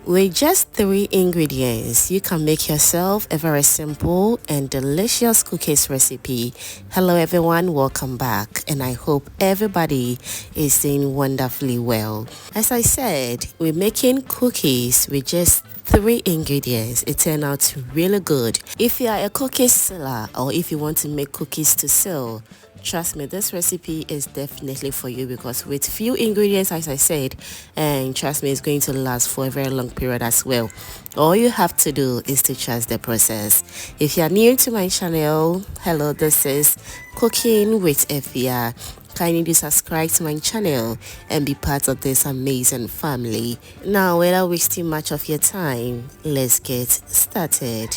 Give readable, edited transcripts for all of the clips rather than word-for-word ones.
With just 3 ingredients, you can make yourself a very simple and delicious cookies recipe. Hello everyone, welcome back, and I hope everybody is doing wonderfully well. As I said, we're making cookies with just 3 ingredients. It turned out really good. If you are a cookie seller or if you want to make cookies to sell, trust me, this recipe is definitely for you, because with few ingredients, as I said, and trust me, it's going to last for a very long period as well. All you have to do is to trust the process. If you are new to my channel, hello, this is Cooking with Efia. Kindly do subscribe to my channel and be part of this amazing family. Now, without wasting much of your time, let's get started.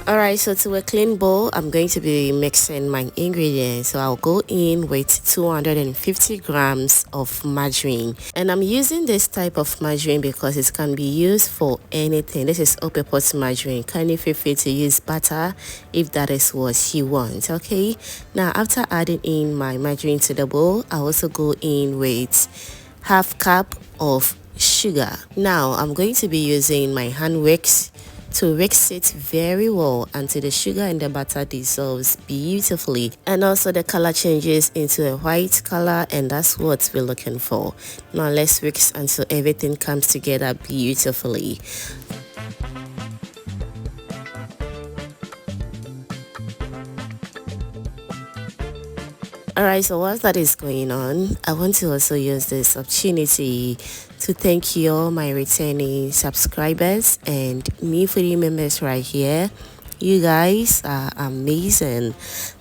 Alright, so to a clean bowl, I'm going to be mixing my ingredients. So I'll go in with 250 grams of margarine. And I'm using this type of margarine because it can be used for anything. This is all-purpose margarine. Kindly feel free to use butter if that is what you want, okay? Now, after adding in my margarine to the bowl, I'll also go in with half cup of sugar. Now, I'm going to be using my hand whisk to whisk it very well until the sugar and the butter dissolves beautifully, and also the color changes into a white color, and that's what we're looking for. Now let's whisk until everything comes together beautifully. Alright, so whilst that is going on, I want to also use this opportunity to thank you all my returning subscribers and new family members right here. You guys are amazing.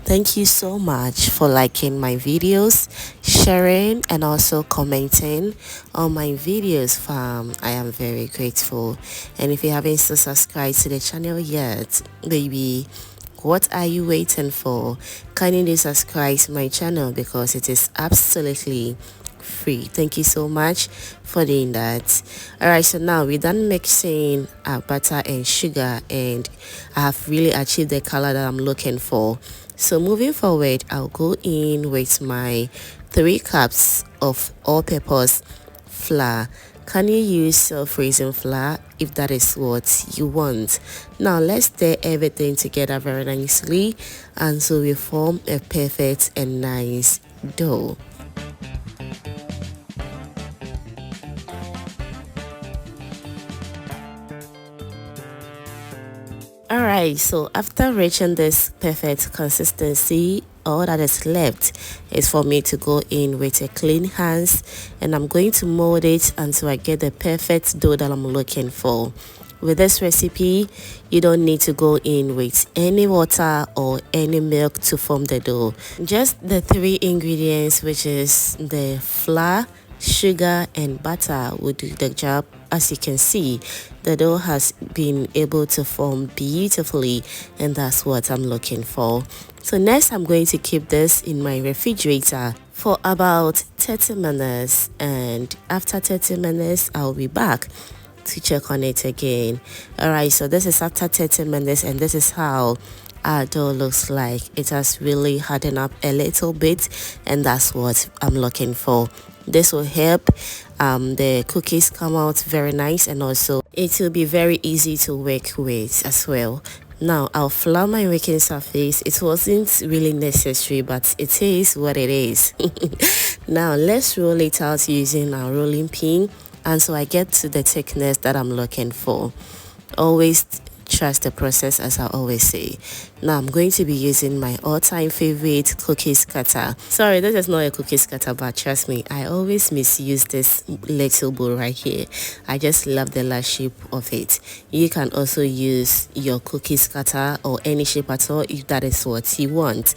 Thank you so much for liking my videos, sharing, and also commenting on my videos, fam. I am very grateful. And if you haven't still subscribed to the channel yet, baby, what are you waiting for? Kindly subscribe to my channel because it is absolutely free. Thank you so much for doing that. Alright, so now we're done mixing butter and sugar, and I have really achieved the color that I'm looking for. So moving forward, I'll go in with my 3 cups of all-purpose flour. Can you use self-raising flour if that is what you want? Now let's stir everything together very nicely until we form a perfect and nice dough. Alright, so after reaching this perfect consistency, all that is left is for me to go in with a clean hands, and I'm going to mold it until I get the perfect dough that I'm looking for. With this recipe, you don't need to go in with any water or any milk to form the dough. Just the 3 ingredients, which is the flour, sugar, and butter, will do the job. As you can see, the dough has been able to form beautifully, and that's what I'm looking for. So next, I'm going to keep this in my refrigerator for about 30 minutes, and after 30 minutes I'll be back to check on it again. Alright, so this is after 30 minutes, and this is how our dough looks like. It has really hardened up a little bit, and that's what I'm looking for. This will help the cookies come out very nice, and also it will be very easy to work with as well. Now I'll flour my working surface. It wasn't really necessary, but it is what it is. Now let's roll it out using our rolling pin until I get to the thickness that I'm looking for. Always trust the process, as I always say. Now I'm going to be using my all-time favorite cookies cutter. Sorry, this is not a cookies cutter, but trust me, I always misuse this little bowl right here. I just love the last shape of it. You can also use your cookies cutter or any shape at all if that is what you want.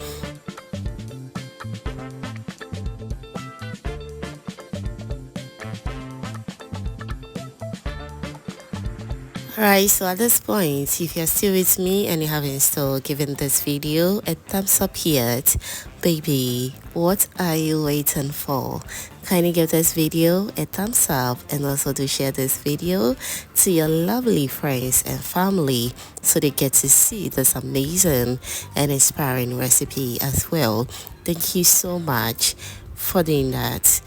Alright, so at this point, if you're still with me and you haven't still given this video a thumbs up yet, baby, what are you waiting for? Kindly give this video a thumbs up, and also do share this video to your lovely friends and family so they get to see this amazing and inspiring recipe as well. Thank you so much for doing that.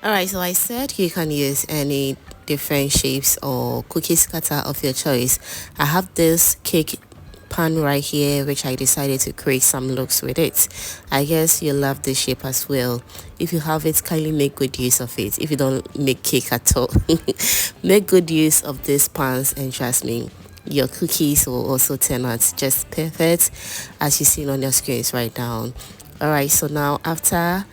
Alright, so I said you can use any different shapes or cookie cutter of your choice. I have this cake pan right here, which I decided to create some looks with it. I guess you love this shape as well. If you have it, kindly make good use of it. If you don't make cake at all, make good use of these pans, and trust me, your cookies will also turn out just perfect, as you see on your screens right now. Alright, so now after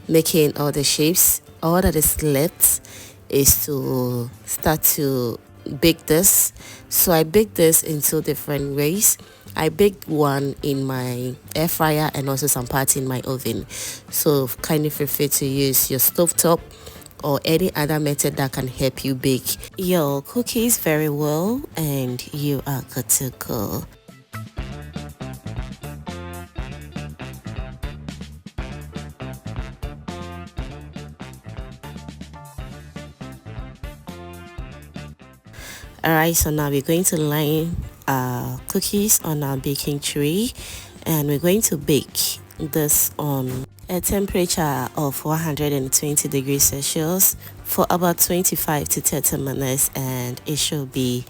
making all the shapes, all that is left is to start to bake this. So I bake this in two different ways. I baked one in my air fryer and also some parts in my oven. So kindly feel free to use your stovetop or any other method that can help you bake your cookies very well, and you are good to go. Alright, so now we're going to line our cookies on our baking tray, and we're going to bake this on a temperature of 120 degrees Celsius for about 25 to 30 minutes, and it should be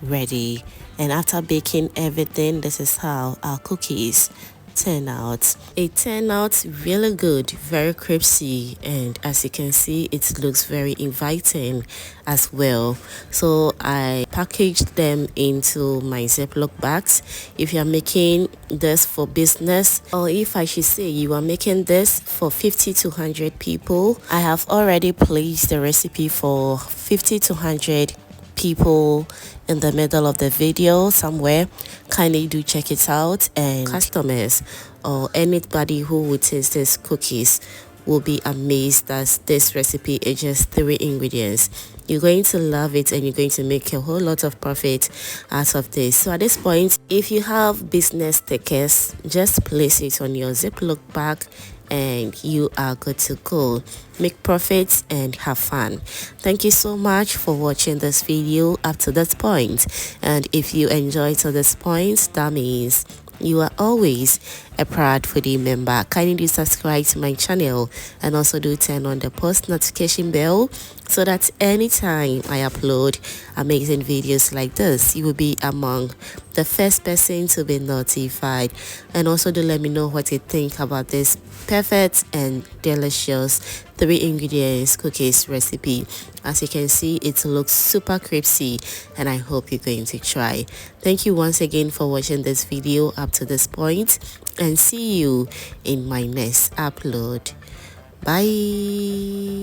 ready. And after baking everything, this is how our cookies turn out. It turned out really good, very crispy, and as you can see, it looks very inviting as well. So I packaged them into my Ziploc bags. If you are making this for business, or if I should say you are making this for 50 to 100 people, I have already placed the recipe for 50 to 100 people in the middle of the video somewhere. Kindly do check it out, and customers or anybody who would taste these cookies will be amazed that this recipe is just 3 ingredients. You're going to love it, and you're going to make a whole lot of profit out of this. So at this point, if you have business stickers, just place it on your Ziploc bag and you are good to go. Make profits and have fun. Thank you so much for watching this video up to this point, and if you enjoyed to this point, that means you are always a proud foodie member. Kindly do subscribe to my channel, and also do turn on the post notification bell so that anytime I upload amazing videos like this, you will be among the first person to be notified. And also do let me know what you think about this perfect and delicious 3 ingredients cookies recipe. As you can see, it looks super crispy, and I hope you're going to try. Thank you once again for watching this video up to this point, and see you in my next upload. Bye.